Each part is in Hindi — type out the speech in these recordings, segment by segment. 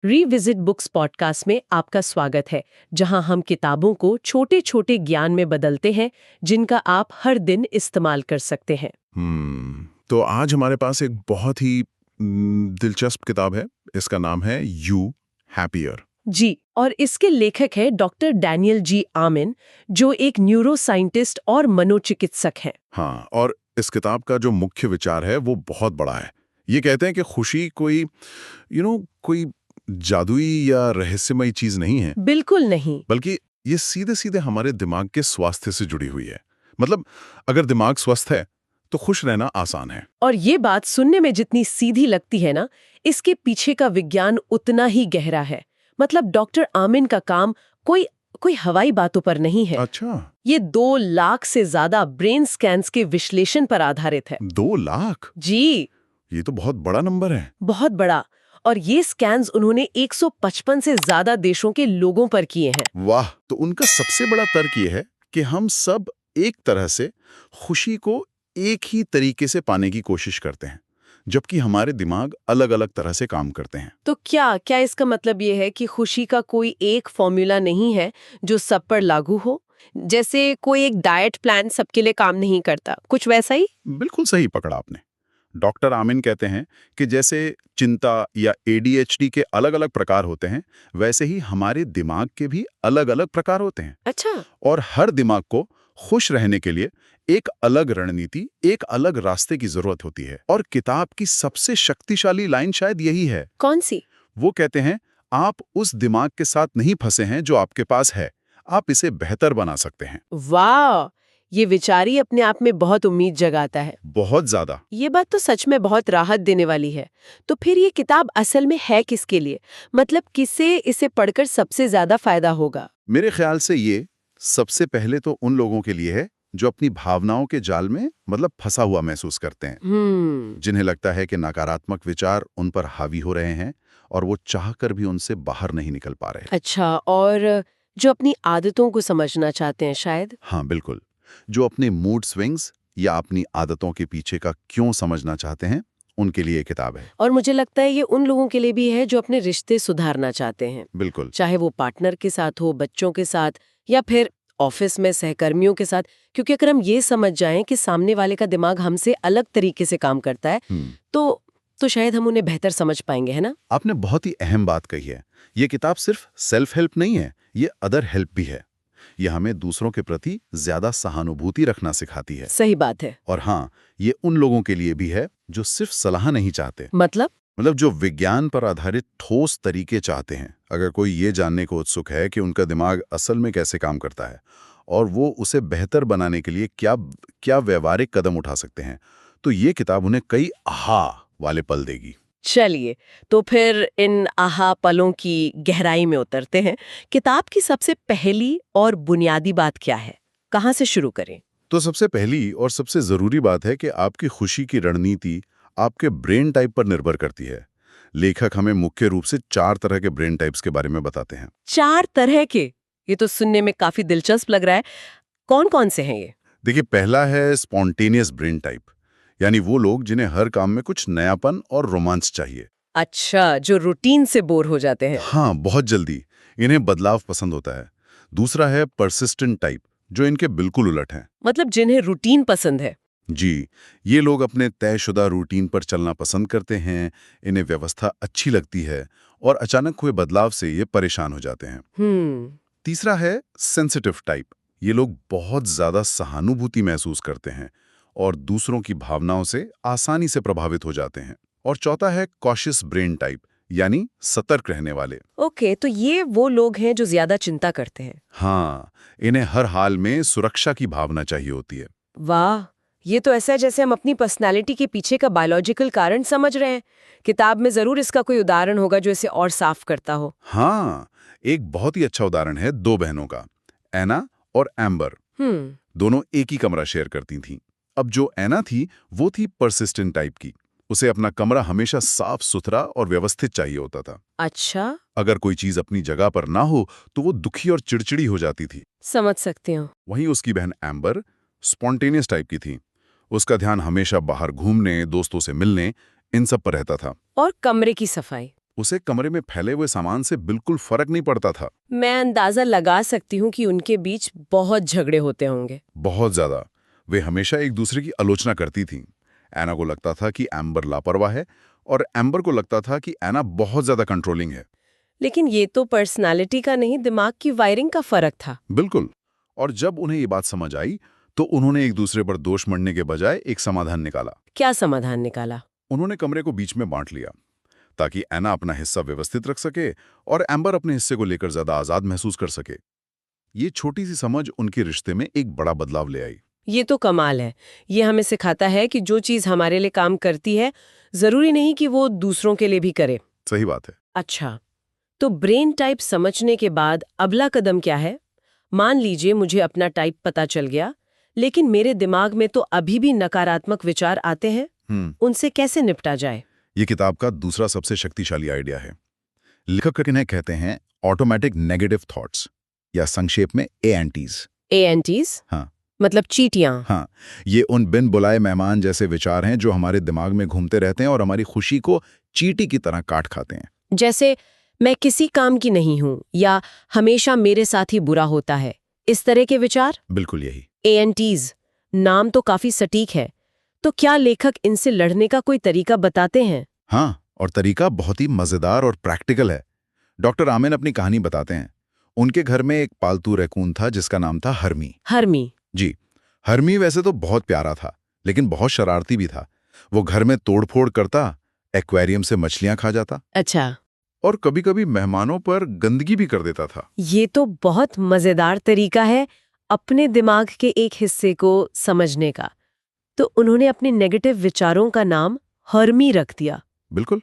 रीविजिट बुक्स पॉडकास्ट में आपका स्वागत है, जहां हम किताबों को छोटे छोटे ज्ञान में बदलते हैं जिनका आप हर दिन इस्तेमाल कर सकते हैं। तो आज हमारे पास एक बहुत ही दिलचस्प किताब है। इसका नाम है यू हैप्पियर। जी, और इसके लेखक है डॉक्टर डैनियल जी आमिन, जो एक न्यूरो साइंटिस्ट और मनोचिकित्सक हैं। हाँ, और इस किताब का जो मुख्य विचार है वो बहुत बड़ा है। ये कहते हैं कि खुशी कोई कोई जादुई या रहस्यमयी चीज नहीं है, बिल्कुल नहीं। बल्कि ये सीधे सीधे हमारे दिमाग के स्वास्थ्य से जुड़ी हुई है। मतलब अगर दिमाग स्वस्थ है तो खुश रहना आसान है। और ये बात सुनने में जितनी सीधी लगती है ना, इसके पीछे का विज्ञान उतना ही गहरा है। मतलब डॉक्टर आमिन का काम कोई कोई हवाई बातों पर नहीं है। अच्छा, ये 2 लाख से ज्यादा ब्रेन स्कैन्स के विश्लेषण पर आधारित है। 2 लाख? जी, ये तो बहुत बड़ा नंबर है। बहुत बड़ा। और ये स्कैन्स उन्होंने 155 से ज्यादा देशों के लोगों पर किए हैं। वाह! तो उनका सबसे बड़ा तर्क ये है कि हम सब एक तरह से खुशी को एक ही तरीके से पाने की कोशिश करते हैं, जबकि हमारे दिमाग अलग-अलग तरह से काम करते हैं। तो क्या क्या इसका मतलब ये है कि खुशी का कोई एक फॉर्मूला नहीं है जो सब पर लागू हो? जैसे कोई एक डाइट प्लान सबके लिए काम नहीं करता, कुछ वैसा ही? बिल्कुल सही पकड़ा आपने। डॉक्टर आमिन कहते हैं कि जैसे चिंता या एडीएचडी के अलग-अलग प्रकार होते हैं, वैसे ही हमारे दिमाग के भी अलग-अलग प्रकार होते हैं। अच्छा। और हर दिमाग को खुश रहने के लिए एक अलग रणनीति, एक अलग रास्ते की जरूरत होती है। और किताब की सबसे शक्तिशाली लाइन शायद यही है। कौन सी? वो कहते हैं, आप उस दिमाग के साथ नहीं फंसे हैं जो आपके पास है, आप इसे बेहतर बना सकते हैं। वाह! ये विचार ही अपने आप में बहुत उम्मीद जगाता है। बहुत ज्यादा। ये बात तो सच में बहुत राहत देने वाली है। तो फिर ये किताब असल में है किसके लिए? मतलब किसे इसे पढ़कर सबसे ज्यादा फायदा होगा? मेरे ख्याल से ये सबसे पहले तो उन लोगों के लिए है जो अपनी भावनाओं के जाल में फंसा हुआ महसूस करते हैं, जिन्हें लगता है कि नकारात्मक विचार उन पर हावी हो रहे हैं और वो चाहकर भी उनसे बाहर नहीं निकल पा रहे। अच्छा, और जो अपनी आदतों को समझना चाहते हैं शायद? हाँ बिल्कुल, जो अपने मूड स्विंग्स या अपनी आदतों के पीछे का क्यों समझना चाहते हैं, उनके लिए ये किताब है। और मुझे लगता है ये उन लोगों के लिए भी है जो अपने रिश्ते सुधारना चाहते हैं, बिल्कुल। चाहे वो पार्टनर के साथ हो, बच्चों के साथ, या फिर ऑफिस में सहकर्मियों के साथ। क्योंकि अगर हम ये समझ जाएं कि सामने वाले का दिमाग हमसे अलग तरीके से काम करता है, तो शायद हम उन्हें बेहतर समझ पाएंगे, है ना? आपने बहुत ही अहम बात कही है। ये किताब सिर्फ सेल्फ हेल्प नहीं है, ये अदर हेल्प भी है। ये हमें दूसरों के प्रति ज्यादा सहानुभूति रखना सिखाती है। सही बात है। और हाँ, ये उन लोगों के लिए भी है जो सिर्फ सलाह नहीं चाहते, मतलब जो विज्ञान पर आधारित ठोस तरीके चाहते हैं। अगर कोई ये जानने को उत्सुक है कि उनका दिमाग असल में कैसे काम करता है और वो उसे बेहतर बनाने के लिए क्या क्या व्यवहारिक कदम उठा सकते हैं, तो ये किताब उन्हें कई आहा वाले पल देगी। चलिए, तो फिर इन आहा पलों की गहराई में उतरते हैं। किताब की सबसे पहली और बुनियादी बात क्या है? कहाँ से शुरू करें? तो सबसे पहली और सबसे जरूरी बात है कि आपकी खुशी की रणनीति आपके ब्रेन टाइप पर निर्भर करती है। लेखक हमें मुख्य रूप से 4 तरह के ब्रेन टाइप्स के बारे में बताते हैं। 4 तरह के? ये तो सुनने में काफी दिलचस्प लग रहा है। कौन-कौन से हैं ये? देखिए, पहला है स्पॉन्टेनियस ब्रेन टाइप, यानी वो लोग जिन्हें हर काम में कुछ नयापन और रोमांच चाहिए। अच्छा, जो रूटीन से बोर हो जाते हैं। हाँ, बहुत जल्दी इन्हें बदलाव पसंद होता है। दूसरा है परसिस्टेंट टाइप, जो इनके बिल्कुल उलट हैं। मतलब जिन्हें रूटीन पसंद है। जी, ये लोग अपने तयशुदा रूटीन पर चलना पसंद करते हैं, इन्हें व्यवस्था अच्छी लगती है और अचानक हुए बदलाव से ये परेशान हो जाते हैं। तीसरा है सेंसिटिव टाइप। ये लोग बहुत ज्यादा सहानुभूति महसूस करते हैं और दूसरों की भावनाओं से आसानी से प्रभावित हो जाते हैं। और चौथा है कॉशियस ब्रेन टाइप, यानी सतर्क रहने वाले। ओके, तो ये वो लोग हैं जो ज्यादा चिंता करते हैं। हाँ, इन्हें हर हाल में सुरक्षा की भावना चाहिए होती है। वाह, ये तो ऐसा है जैसे हम अपनी पर्सनालिटी के पीछे का बायोलॉजिकल कारण समझ रहे हैं। किताब में जरूर इसका कोई उदाहरण होगा जो इसे और साफ करता हो। हाँ, एक बहुत ही अच्छा उदाहरण है 2 बहनों का, एना और एम्बर। दोनों एक ही कमरा शेयर करती थीं। अब जो एना थी, वो थी परसिस्टेंट टाइप की। उसे अपना कमरा हमेशा साफ सुथरा और व्यवस्थित चाहिए होता था। अच्छा, अगर कोई चीज अपनी जगह पर ना हो तो वो दुखी और चिड़चिड़ी हो जाती थी। समझ सकती हूँ। वहीं उसकी बहन एम्बर स्पॉन्टेनियस टाइप की थी। उसका ध्यान हमेशा बाहर घूमने, दोस्तों से मिलने, इन सब पर रहता था। और कमरे की सफाई? उसे कमरे में फैले हुए सामान से बिल्कुल फर्क नहीं पड़ता था। मैं अंदाजा लगा सकती हूँ कि उनके बीच बहुत झगड़े होते होंगे। बहुत ज्यादा। वे हमेशा एक दूसरे की आलोचना करती थीं। एना को लगता था कि एम्बर लापरवाह है और एम्बर को लगता था कि एना बहुत ज्यादा कंट्रोलिंग है। लेकिन ये तो पर्सनालिटी का नहीं, दिमाग की वायरिंग का फर्क था। बिल्कुल। और जब उन्हें ये बात समझ आई तो उन्होंने एक दूसरे पर दोष मढ़ने के बजाय एक समाधान निकाला। क्या समाधान निकाला? उन्होंने कमरे को बीच में बांट लिया ताकि एना अपना हिस्सा व्यवस्थित रख सके और एम्बर अपने हिस्से को लेकर ज्यादा आजाद महसूस कर सके। ये छोटी सी समझ उनके रिश्ते में एक बड़ा बदलाव ले आई। ये तो कमाल है। ये हमें सिखाता है कि जो चीज हमारे लिए काम करती है, जरूरी नहीं कि वो दूसरों के लिए भी करे। सही बात है। अच्छा, तो ब्रेन टाइप समझने के बाद अगला कदम क्या है? मान लीजिए मुझे अपना टाइप पता चल गया, लेकिन मेरे दिमाग में तो अभी भी नकारात्मक विचार आते हैं। उनसे कैसे निपटा जाए? ये किताब का दूसरा सबसे शक्तिशाली आइडिया है। लेखक इन्हें कहते हैं ऑटोमेटिक नेगेटिव थॉट्स, या संक्षेप में ANTs। ANTs? हाँ मतलब चीटियां। हाँ, ये उन बिन बुलाए मेहमान जैसे विचार हैं जो हमारे दिमाग में घूमते रहते हैं और हमारी खुशी को चींटी की तरह काट खाते हैं। जैसे मैं किसी काम की नहीं हूं, या हमेशा मेरे साथ ही बुरा होता है, इस तरह के विचार। बिल्कुल यही। ANTs, नाम तो काफी सटीक है। तो क्या लेखक इनसे लड़ने का कोई तरीका बताते हैं? हाँ, और तरीका बहुत ही मजेदार और प्रैक्टिकल है। डॉक्टर आमेन अपनी कहानी बताते हैं। उनके घर में एक पालतू रैकून था जिसका नाम था हर्मी। हर्मी? जी। हर्मी वैसे तो बहुत प्यारा था, लेकिन बहुत शरारती भी था। वो घर में तोड़फोड़ करता, एक्वेरियम से मछलियां खा जाता। अच्छा। और कभी-कभी मेहमानों पर गंदगी भी कर देता था। ये तो बहुत मजेदार तरीका है अपने दिमाग के एक हिस्से को समझने का। तो उन्होंने अपने नेगेटिव विचारों का नाम हर्मी रख दिया। बिल्कुल।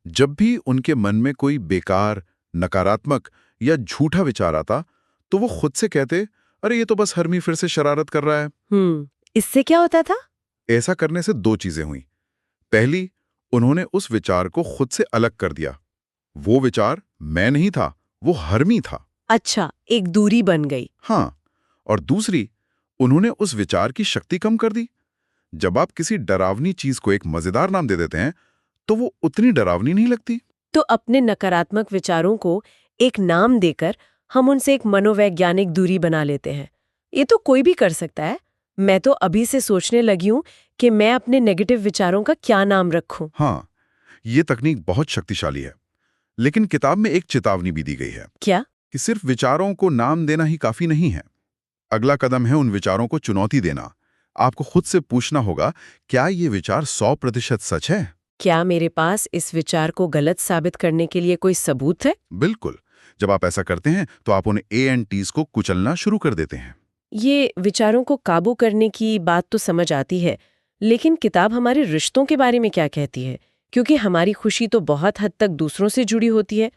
जब भी उनके मन में कोई बेकार, नकारात्मक या झूठा विचार आता, तो वो खुद से कहते, अरे ये तो बस हर्मी फिर से शरारत कर रहा है। इससे क्या होता था? ऐसा करने से दो चीजें हुई। पहली, उन्होंने उस विचार को खुद से अलग कर दिया। वो विचार मैं नहीं था, वो हर्मी था। अच्छा, एक दूरी बन गई। हाँ, और दूसरी, उन्होंने उस विचार की शक्ति कम कर दी। जब आप किसी डरावनी चीज को एक मजेदार नाम दे देते हैं, तो वो उतनी डरावनी नहीं लगती। तो अपने नकारात्मक विचारों को एक नाम देकर हम उनसे एक मनोवैज्ञानिक दूरी बना लेते हैं। ये तो कोई भी कर सकता है। मैं तो अभी से सोचने लगी हूँ कि मैं अपने नेगेटिव विचारों का क्या नाम रखूं। हाँ, ये तकनीक बहुत शक्तिशाली है। लेकिन किताब में एक चेतावनी भी दी गई है। क्या? कि सिर्फ विचारों को नाम देना ही काफी नहीं है। अगला कदम है उन विचारों को चुनौती देना। आपको खुद से पूछना होगा, क्या ये विचार 100% सच है? क्या मेरे पास इस विचार को गलत साबित करने के लिए कोई सबूत है? बिल्कुल। जब आप ऐसा करते हैं तो आप उन ANTs को कुचलना शुरू कर देते हैं। ये विचारों को काबू करने की बात तो समझ आती है, लेकिन किताब हमारे रिश्तों के बारे में क्या कहती है? क्योंकि हमारी खुशी तो बहुत हद तक दूसरों से जुड़ी होती है।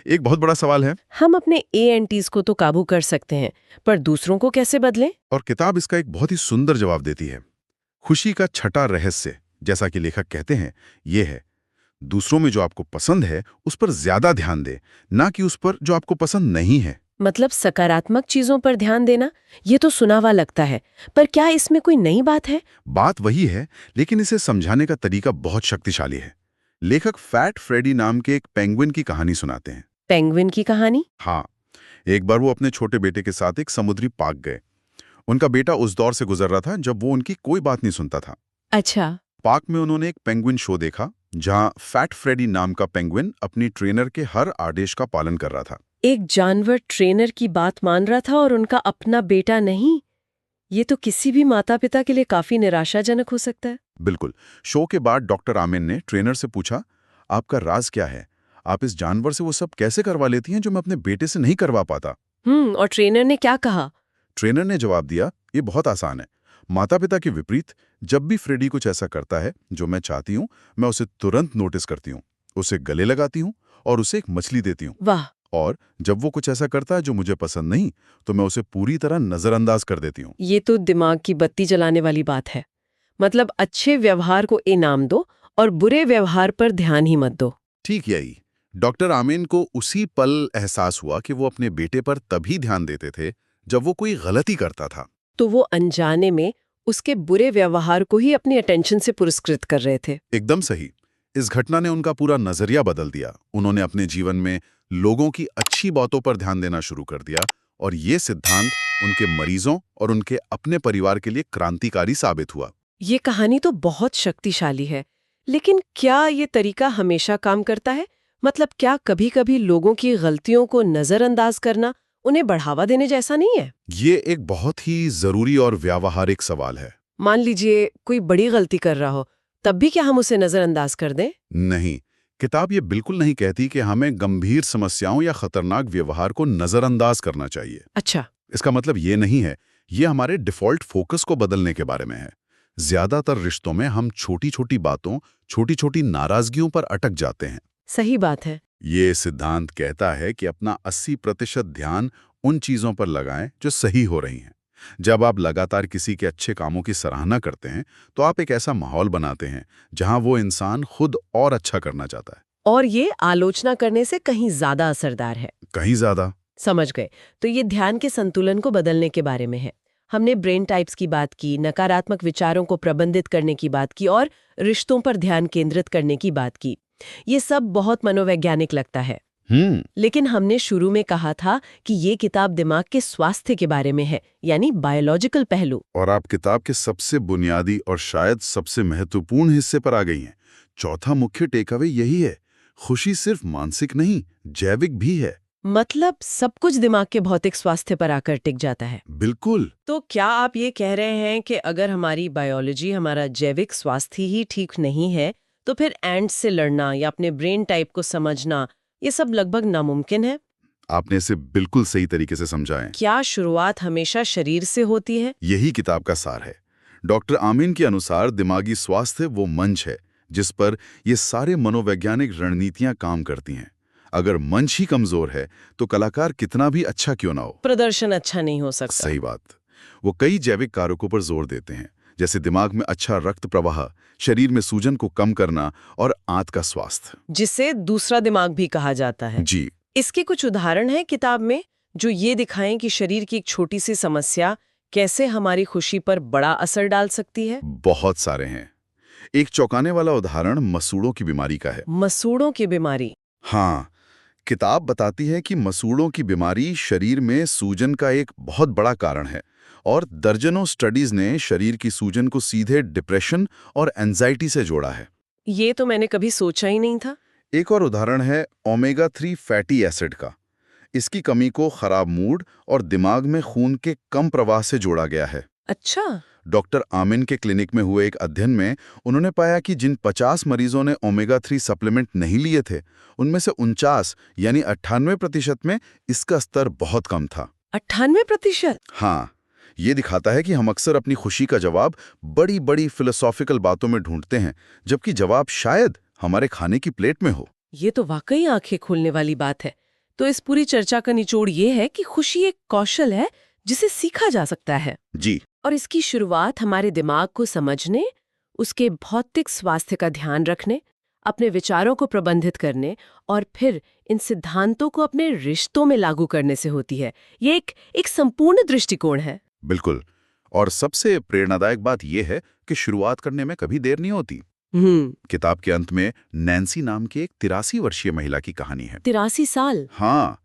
एक बहुत बड़ा सवाल है। हम अपने ANTs को तो काबू कर सकते हैं, पर दूसरों को कैसे बदलें? और किताब इसका एक बहुत ही सुंदर जवाब देती है। खुशी का छठा रहस्य, जैसा कि लेखक कहते हैं, ये है, दूसरों में जो आपको पसंद है उस पर ज्यादा ध्यान दे, ना कि उस पर जो आपको पसंद नहीं है। मतलब सकारात्मक चीजों पर ध्यान देना। ये तो सुना हुआ लगता है, पर क्या इसमें कोई नई बात है? बात वही है, लेकिन इसे समझाने का तरीका बहुत शक्तिशाली है। लेखक फैट फ्रेडी नाम के एक पेंगुइन की कहानी सुनाते हैं। पेंगुइन की कहानी? हाँ, एक बार वो अपने छोटे बेटे के साथ एक समुद्री पार्क गए। उनका बेटा उस दौर से गुजर रहा था जब वो उनकी कोई बात नहीं सुनता था। अच्छा। पार्क में उन्होंने एक पेंगुइन शो देखा, जहां फैट फ्रेडी नाम का पेंगुइन अपनी ट्रेनर के हर आदेश का पालन कर रहा था। एक जानवर ट्रेनर की बात मान रहा था और उनका अपना बेटा नहीं। ये तो किसी भी माता पिता के लिए काफी निराशाजनक हो सकता है। बिल्कुल। शो के बाद डॉक्टर आमिन ने ट्रेनर से पूछा, आपका राज क्या है? आप इस जानवर से वो सब कैसे करवा लेती हैं जो मैं अपने बेटे से नहीं करवा पाता? और ट्रेनर ने क्या कहा? ट्रेनर ने जवाब दिया, ये बहुत आसान है। माता पिता के विपरीत, जब भी फ्रेडी कुछ ऐसा करता है जो मैं चाहती हूँ, मैं उसे तुरंत नोटिस करती हूँ, उसे गले लगाती हूँ और उसे एक मछली देती हूँ। वाह। और जब वो कुछ ऐसा करता है जो मुझे पसंद नहीं, तो मैं उसे पूरी तरह नजरअंदाज कर देती हूँ। ये तो दिमाग की बत्ती जलाने वाली बात है। मतलब अच्छे व्यवहार को इनाम दो और बुरे व्यवहार पर ध्यान ही मत दो। ठीक यही। डॉक्टर आमिन को उसी पल एहसास हुआ कि वो अपने बेटे पर तभी ध्यान देते थे जब वो कोई गलती करता था। तो वो अनजाने में उसके बुरे व्यवहार को ही अपनी अटेंशन से पुरस्कृत कर रहे थे। एकदम सही। इस घटना ने उनका पूरा नजरिया बदल दिया। उन्होंने अपने जीवन में लोगों की अच्छी बातों पर ध्यान देना शुरू कर दिया और ये सिद्धांत उनके मरीजों और उनके अपने परिवार के लिए क्रांतिकारी साबित हुआ। ये कहानी तो बहुत शक्तिशाली है, लेकिन क्या ये तरीका हमेशा काम करता है? मतलब क्या कभी-कभी लोगों की गलतियों को नजरअंदाज करना उन्हें बढ़ावा देने जैसा नहीं है? ये एक बहुत ही जरूरी और व्यावहारिक सवाल है। मान लीजिए कोई बड़ी गलती कर रहा हो, तब भी क्या हम उसे नजरअंदाज कर दें? नहीं, किताब ये बिल्कुल नहीं कहती कि हमें गंभीर समस्याओं या खतरनाक व्यवहार को नजरअंदाज करना चाहिए। अच्छा। इसका मतलब ये नहीं है, ये हमारे डिफॉल्ट फोकस को बदलने के बारे में है। ज्यादातर रिश्तों में हम छोटी छोटी बातों, छोटी छोटी नाराजगियों पर अटक जाते हैं। सही बात है। ये सिद्धांत कहता है कि अपना 80% ध्यान उन चीजों पर लगाएं जो सही हो रही हैं। जब आप लगातार किसी के अच्छे कामों की सराहना करते हैं, तो आप एक ऐसा माहौल बनाते हैं जहां वो इंसान खुद और अच्छा करना चाहता है। और ये आलोचना करने से कहीं ज्यादा असरदार है। कहीं ज्यादा। समझ गए। तो ये ध्यान के संतुलन को बदलने के बारे में है। हमने ब्रेन टाइप्स की बात की, नकारात्मक विचारों को प्रबंधित करने की बात की और रिश्तों पर ध्यान केंद्रित करने की बात की। ये सब बहुत मनोवैज्ञानिक लगता है। लेकिन हमने शुरू में कहा था कि ये किताब दिमाग के स्वास्थ्य के बारे में है, यानी बायोलॉजिकल पहलू। और आप किताब के सबसे बुनियादी और शायद सबसे महत्वपूर्ण हिस्से पर आ गई हैं। चौथा मुख्य टेकअवे यही है, खुशी सिर्फ मानसिक नहीं, जैविक भी है। मतलब सब कुछ दिमाग के भौतिक स्वास्थ्य पर आकर टिक जाता है। बिल्कुल। तो क्या आप ये कह रहे हैं कि अगर हमारी बायोलॉजी, हमारा जैविक स्वास्थ्य ही ठीक नहीं है, तो फिर एंट्स से लड़ना या अपने ब्रेन टाइप को समझना, ये सब लगभग नामुमकिन है? आपने इसे बिल्कुल सही तरीके से समझा है। क्या शुरुआत हमेशा शरीर से होती है? यही किताब का सार है। डॉक्टर आमीन के अनुसार दिमागी स्वास्थ्य वो मंच है जिस पर ये सारे मनोवैज्ञानिक रणनीतियां काम करती हैं। अगर मंच ही कमजोर है तो कलाकार कितना भी अच्छा क्यों ना हो, प्रदर्शन अच्छा नहीं हो सकता। सही बात। वो कई जैविक कारकों पर जोर देते हैं, जैसे दिमाग में अच्छा रक्त प्रवाह, शरीर में सूजन को कम करना और आंत का स्वास्थ्य, जिसे दूसरा दिमाग भी कहा जाता है। जी। इसके कुछ उदाहरण हैं किताब में जो ये दिखाएं कि शरीर की एक छोटी सी समस्या कैसे हमारी खुशी पर बड़ा असर डाल सकती है? बहुत सारे हैं। एक चौंकाने वाला उदाहरण मसूड़ों की बीमारी का है। मसूड़ों की बीमारी? हाँ, किताब बताती है कि मसूड़ों की बीमारी शरीर में सूजन का एक बहुत बड़ा कारण है और दर्जनों स्टडीज ने शरीर की सूजन को सीधे डिप्रेशन और एंजाइटी से जोड़ा है। ये तो मैंने कभी सोचा ही नहीं था। एक और उदाहरण है ओमेगा 3 फैटी एसिड का। इसकी कमी को खराब मूड और दिमाग में खून के कम प्रवाह से जोड़ा गया है। अच्छा। डॉक्टर आमिन के क्लिनिक में हुए एक अध्ययन में उन्होंने पाया कि जिन 50 मरीजों ने ओमेगा 3 सप्लीमेंट नहीं लिए थे, उनमें से 49 यानी 98% में इसका स्तर बहुत कम था। 98%? हाँ, ये दिखाता है कि हम अक्सर अपनी खुशी का जवाब बड़ी बड़ी फिलोसॉफिकल बातों में ढूंढते हैं, जबकि जवाब शायद हमारे खाने की प्लेट में हो। ये तो वाकई आंखें खोलने वाली बात है। तो इस पूरी चर्चा का निचोड़ ये है कि खुशी एक कौशल है जिसे सीखा जा सकता है। जी। और इसकी शुरुआत हमारे दिमाग को समझने, उसके भौतिक स्वास्थ्य का ध्यान रखने, अपने विचारों को प्रबंधित करने और फिर इन सिद्धांतों को अपने रिश्तों में लागू करने से होती है। ये एक संपूर्ण दृष्टिकोण है। बिल्कुल। और सबसे प्रेरणादायक बात यह है कि शुरुआत करने में कभी देर नहीं होती। किताब के अंत में नैन्सी नाम की एक 83 वर्षीय महिला की कहानी है। 83 साल? हाँ।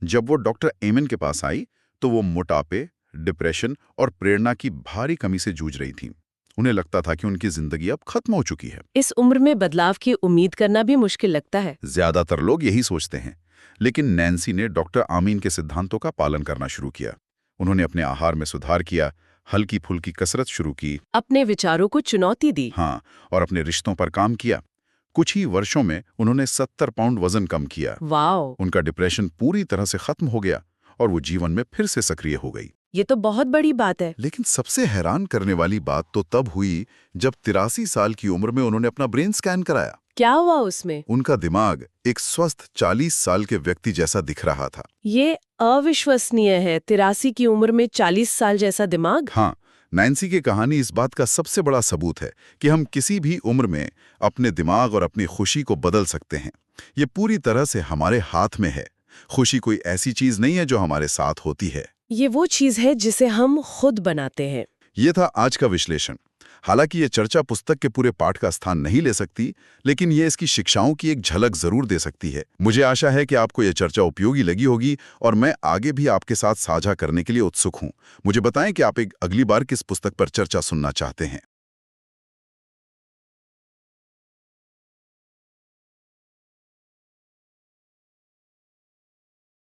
जब वो डॉक्टर एमन के पास आई तो वो मोटापे, डिप्रेशन और प्रेरणा की भारी कमी से जूझ रही थी। उन्हें लगता था कि उनकी जिंदगी अब खत्म हो चुकी है। इस उम्र में बदलाव की उम्मीद करना भी मुश्किल लगता है। ज्यादातर लोग यही सोचते हैं। लेकिन नैन्सी ने डॉक्टर आमीन के सिद्धांतों का पालन करना शुरू किया। उन्होंने अपने आहार में सुधार किया, हल्की फुल्की कसरत शुरू की, अपने विचारों को चुनौती दी। हाँ, और अपने रिश्तों पर काम किया। कुछ ही वर्षों में उन्होंने 70 पाउंड वजन कम किया। वाओ! उनका डिप्रेशन पूरी तरह से खत्म हो गया और वो जीवन में फिर से सक्रिय हो गई। ये तो बहुत बड़ी बात है। लेकिन सबसे हैरान करने वाली बात तो तब हुई जब 83 साल की उम्र में उन्होंने अपना ब्रेन स्कैन कराया। क्या हुआ उसमें? उनका दिमाग एक स्वस्थ 40 साल के व्यक्ति जैसा दिख रहा था। ये अविश्वसनीय है। 83 की उम्र में 40 साल जैसा दिमाग? हाँ, नैन्सी की कहानी इस बात का सबसे बड़ा सबूत है कि हम किसी भी उम्र में अपने दिमाग और अपनी खुशी को बदल सकते हैं। ये पूरी तरह से हमारे हाथ में है। खुशी कोई ऐसी चीज नहीं है जो हमारे साथ होती है। ये वो चीज है जिसे हम खुद बनाते हैं। ये था आज का विश्लेषण। हालांकि ये चर्चा पुस्तक के पूरे पाठ का स्थान नहीं ले सकती, लेकिन ये इसकी शिक्षाओं की एक झलक जरूर दे सकती है। मुझे आशा है कि आपको ये चर्चा उपयोगी लगी होगी और मैं आगे भी आपके साथ साझा करने के लिए उत्सुक हूँ। मुझे बताएं कि आप एक अगली बार किस पुस्तक पर चर्चा सुनना चाहते हैं।